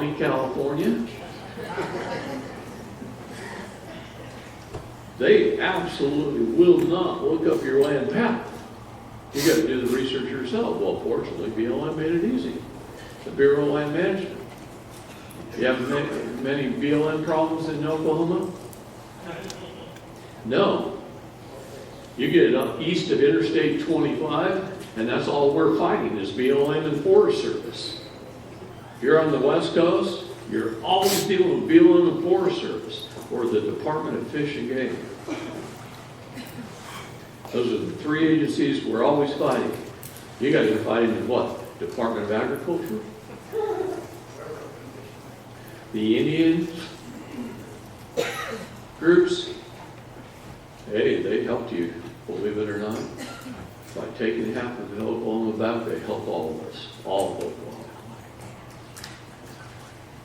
Pawnee, California. They absolutely will not look up your land path. You got to do the research yourself. Well, fortunately, BLM made it easy. The Bureau of Land Management. You have many BLM problems in Oklahoma? No. You get up east of Interstate 25, and that's all we're fighting is BLM and Forest Service. If you're on the West Coast, you're always dealing with BLM and Forest Service, or the Department of Fish and Game. Those are the three agencies we're always fighting. You got to be fighting with what? Department of Agriculture? The Indian groups? Hey, they helped you, believe it or not. By taking half of the Oklahoma back, they helped all of us, all of Oklahoma.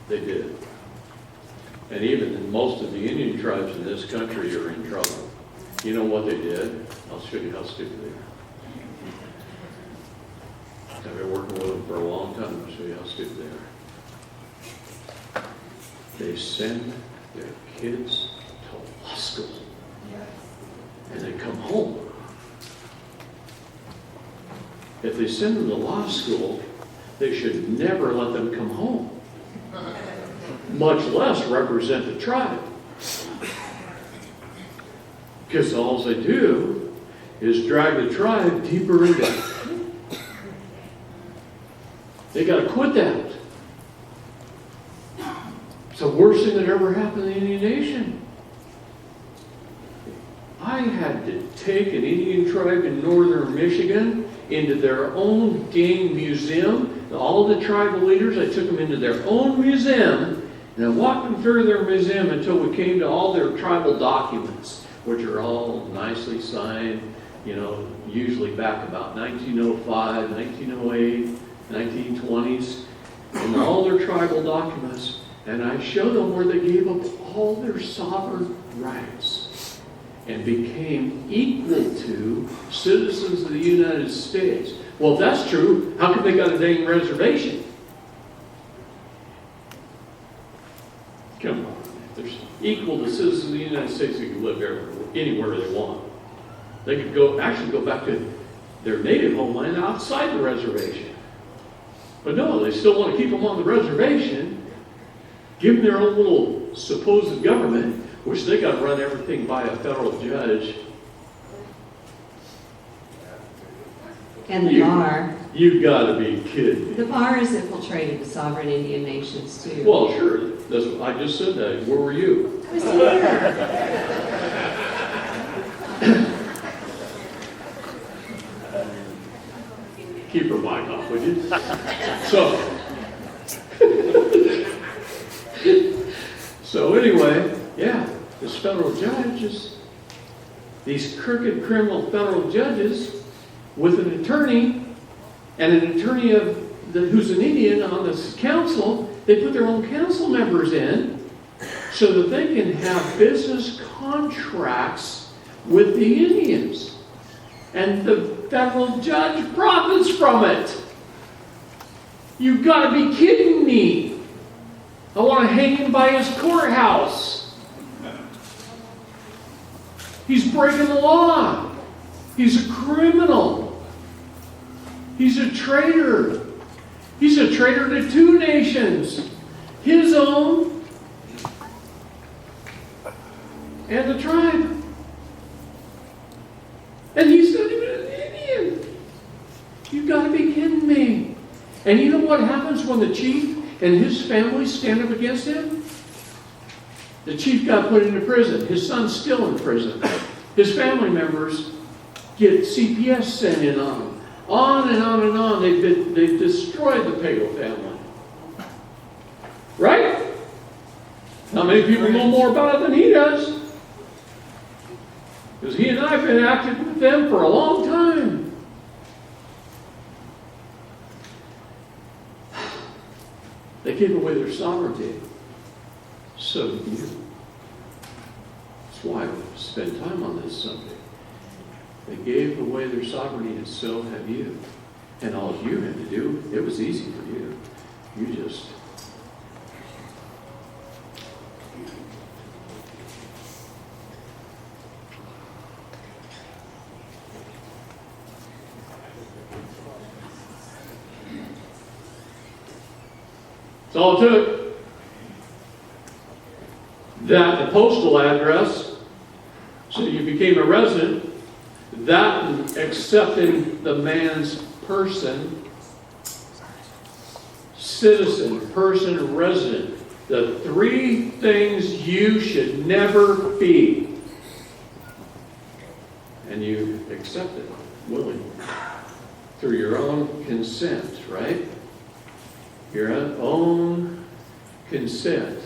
They did. And even most of the Indian tribes in this country are in trouble. You know what they did? I'll show you how stupid they are. I've been working with them for a long time. I'll show you how stupid they are. They send their kids to law school. And they come home. If they send them to law school, they should never let them come home, much less represent the tribe. Because all they do is drag the tribe deeper into it. They got to quit that. It's the worst thing that ever happened in the Indian Nation. I had to take an Indian tribe in northern Michigan into their own game museum. All the tribal leaders, I took them into their own museum, and I walked them through their museum until we came to all their tribal documents, which are all nicely signed, you know, usually back about 1905, 1908, 1920s, and all their tribal documents. And I showed them where they gave up all their sovereign rights and became equal to citizens of the United States. Well, if that's true, how come they got a dang reservation? Come on. If they're equal to citizens of the United States, they can live anywhere they want. They could actually go back to their native homeland outside the reservation. But no, they still want to keep them on the reservation, give them their own little supposed government, which they got to run everything by a federal judge. And the bar. You've got to be kidding me. The bar has infiltrated the sovereign Indian nations too. Well, sure. That's what I just said that. Where were you? I was here. Keep her mic off, would you? So anyway, yeah, this federal judges, these crooked criminal federal judges with an attorney and an attorney who's an Indian on this council, they put their own council members in so that they can have business contracts with the Indians. And the federal judge profits from it. You've got to be kidding me. I want to hang him by his courthouse. He's breaking the law. He's a criminal. He's a traitor. He's a traitor to two nations. His own and the tribe. And he's not even an Indian. You've got to be kidding me. And you know what happens when the chief and his family stand up against him? The chief got put into prison. His son's still in prison. His family members get CPS sent in on him. On and on and on. They've destroyed the Pago family. Right? How many people know more about it than he does? Because he and I have been active with them for a long time. They gave away their sovereignty. So did you. That's why I spend time on this subject. They gave away their sovereignty, and so have you. And all you had to do, it was easy for you. You just That's all it took. That, the postal address, so you became a resident. That and accepting the man's person, citizen, person, resident. The three things you should never be. And you accept it willingly through your own consent, right? Your own consent.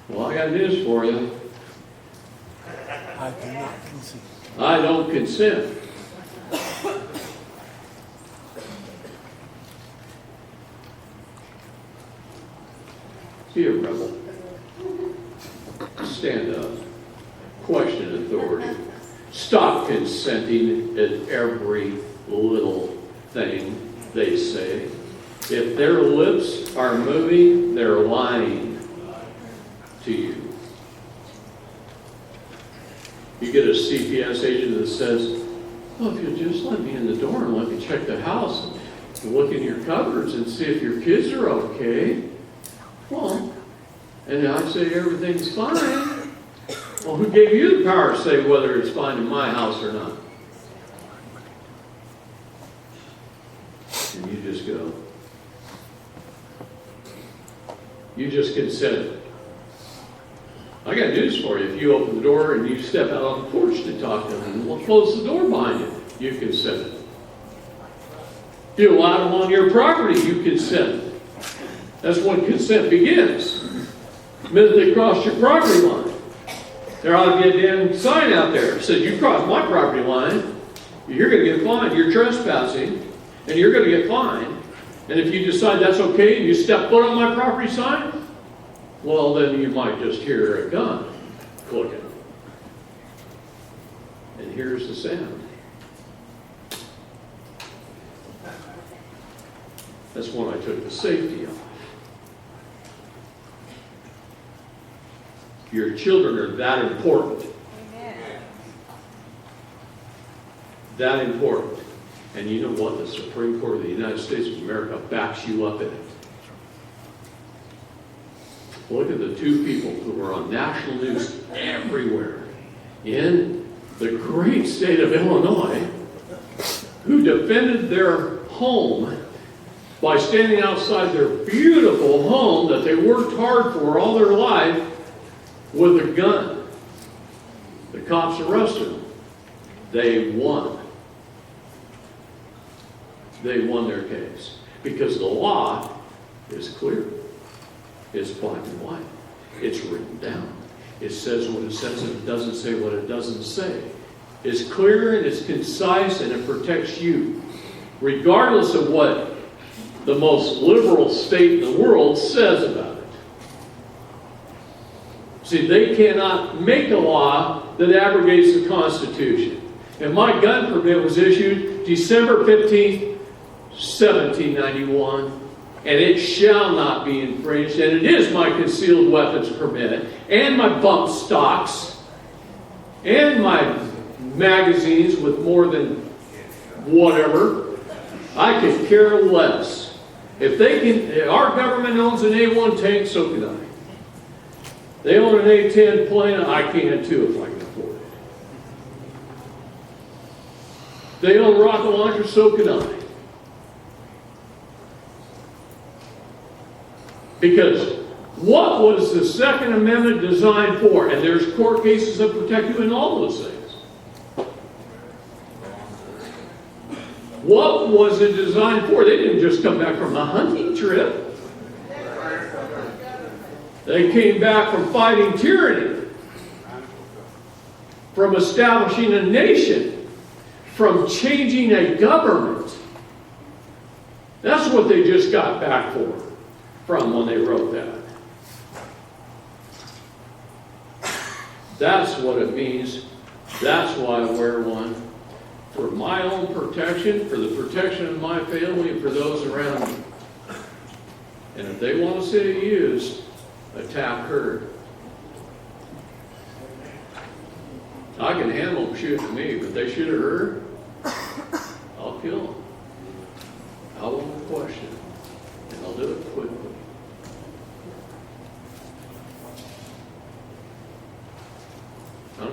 Well, I got news for you. I do not consent. I don't consent. Be a rebel. Stand up. Question authority. Stop consenting at every little thing they say. If their lips are moving, they're lying to you. You get a CPS agent that says, well, if you'll just let me in the door and let me check the house and look in your cupboards and see if your kids are okay. Well, and I say everything's fine. Well, who gave you the power to say whether it's fine in my house or not? And you just go. You just consent. I got news for you. If you open the door and you step out on the porch to talk to them, and we'll close the door behind you, you consent. If you allow them on your property, you consent. That's when consent begins. The minute they cross your property line, there ought to be a damn sign out there that says, you cross my property line, you're going to get fined. You're trespassing, and you're going to get fined. And if you decide that's okay and you step foot on my property sign, well, then you might just hear a gun clicking. And here's the sound. That's when I took the safety off. Your children are that important. Amen. That important. And you know what? The Supreme Court of the United States of America backs you up in it. Look at the two people who were on national news everywhere in the great state of Illinois who defended their home by standing outside their beautiful home that they worked hard for all their life with a gun. The cops arrested them. They won. They won their case because the law is clear. It's black and white. It's written down. It says what it says and it doesn't say what it doesn't say. It's clear and it's concise and it protects you, regardless of what the most liberal state in the world says about it. See, they cannot make a law that abrogates the Constitution. And my gun permit was issued December 15th, 1791. And it shall not be infringed. And it is my concealed weapons permit, and my bump stocks, and my magazines with more than whatever. I could care less. If they can, our government owns an A-1 tank, so can I. They own an A-10 plane, I can too if I can afford it. They own rocket launchers, so can I. Because what was the Second Amendment designed for? And there's court cases that protect you in all those things. What was it designed for? They didn't just come back from a hunting trip. They came back from fighting tyranny, from establishing a nation, from changing a government. That's what they just got back from when they wrote that. That's what it means. That's why I wear one. For my own protection, for the protection of my family, and for those around me. And if they want to see it used, attack her. I can handle them shooting at me, but they shoot at her, I'll kill them. I won't question. And I'll do it quickly.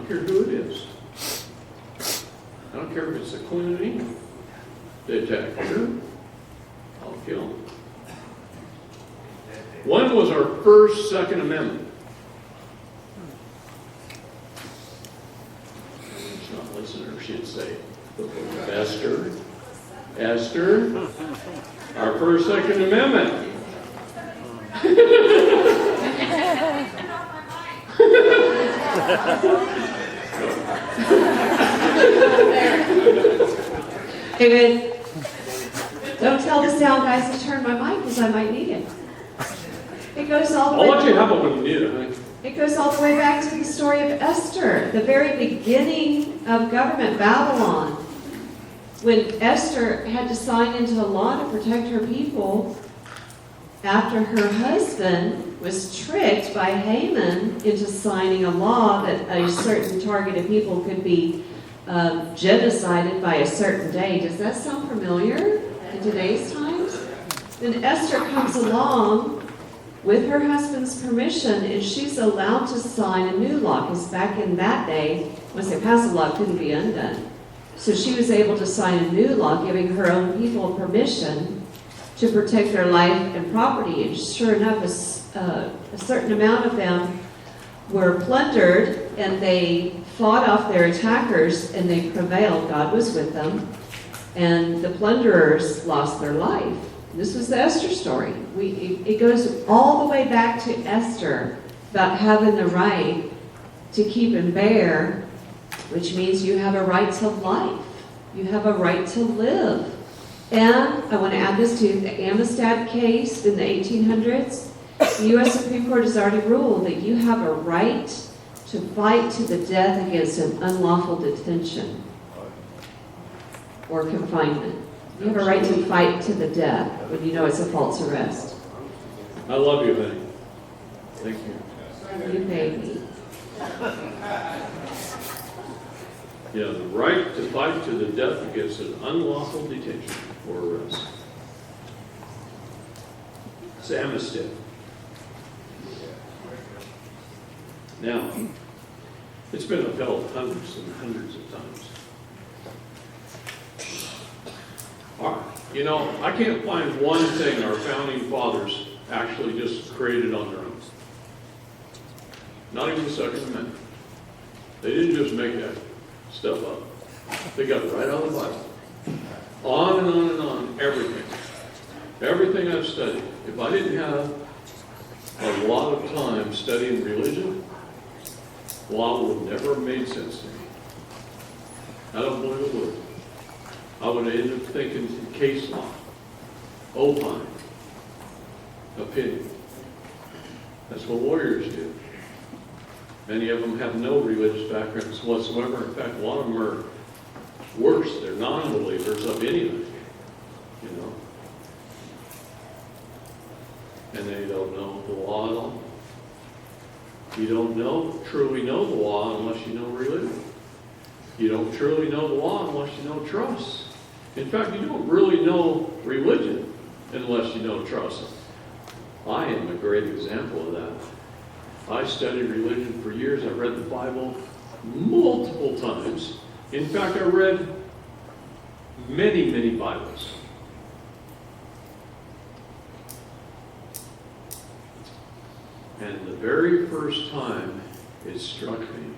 care who it is. I don't care if it's the Queen of England. They attack her, I'll kill them. When was our first Second Amendment? She's not listening, or she'd say, Esther. Esther, our first Second Amendment. David, don't tell the sound guys to turn my mic because I might need it. It goes all the I'll way. let you have it when you need it, honey. It goes all the way back to the story of Esther, the very beginning of government, Babylon. When Esther had to sign into the law to protect her people after her husband was tricked by Haman into signing a law that a certain target of people could be genocided by a certain day. Does that sound familiar in today's times? Then Esther comes along with her husband's permission, and she's allowed to sign a new law, because back in that day, once they passed a law, it couldn't be undone. So she was able to sign a new law, giving her own people permission to protect their life and property. And sure enough, a certain amount of them were plundered, and they fought off their attackers, and they prevailed. God was with them, and the plunderers lost their life. This was the Esther story. It goes all the way back to Esther about having the right to keep and bear, which means you have a right to life. You have a right to live. And I want to add this to the Amistad case in the 1800s. The U.S. Supreme Court has already ruled that you have a right to fight to the death against an unlawful detention or confinement. You have a right to fight to the death when you know it's a false arrest. I love you, honey. Thank you. You paid me. You have the right to fight to the death against an unlawful detention or arrest. It's Amistad. Now, it's been upheld hundreds and hundreds of times. All right. You know, I can't find one thing our founding fathers actually just created on their own. Not even the Second Amendment. They didn't just make that stuff up. They got it right out of the Bible. On and on and on, everything. Everything I've studied. If I didn't have a lot of time studying religion, law would never have made sense to me. I don't believe it would. I would have ended up thinking case law, opine, opinion. That's what lawyers do. Many of them have no religious backgrounds whatsoever. In fact, a lot of them are worse. They're non-believers of anything, you know. And they don't know the law at all. You don't truly know the law unless you know religion. You don't truly know the law unless you know trust. In fact, you don't really know religion unless you know trust. I am a great example of that. I studied religion for years. I read the Bible multiple times. In fact, I read many, many Bibles. And the very first time it struck me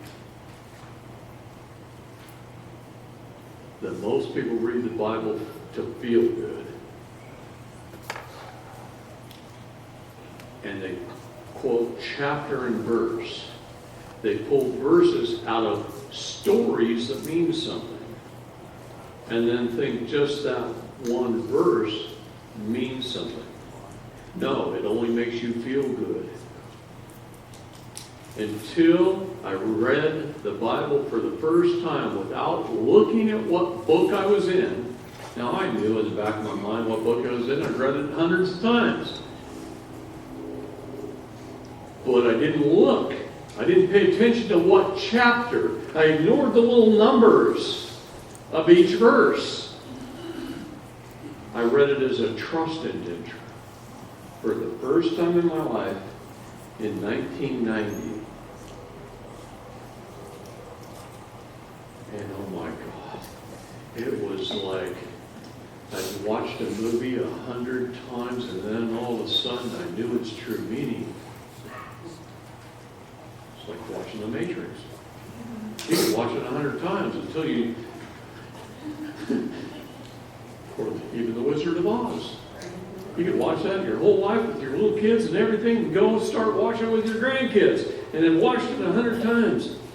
that most people read the Bible to feel good. And they quote chapter and verse. They pull verses out of stories that mean something. And then think just that one verse means something. No, it only makes you feel good. Until I read the Bible for the first time without looking at what book I was in. Now I knew in the back of my mind what book I was in. I'd read it hundreds of times. But I didn't look. I didn't pay attention to what chapter. I ignored the little numbers of each verse. I read it as a trust indenture for the first time in my life in 1990. It was like I'd watched a movie 100 times, and then all of a sudden I knew its true meaning. It's like watching The Matrix. You can watch it 100 times until you, or even The Wizard of Oz. You could watch that your whole life with your little kids and everything, and go and start watching it with your grandkids, and then watch it 100 times.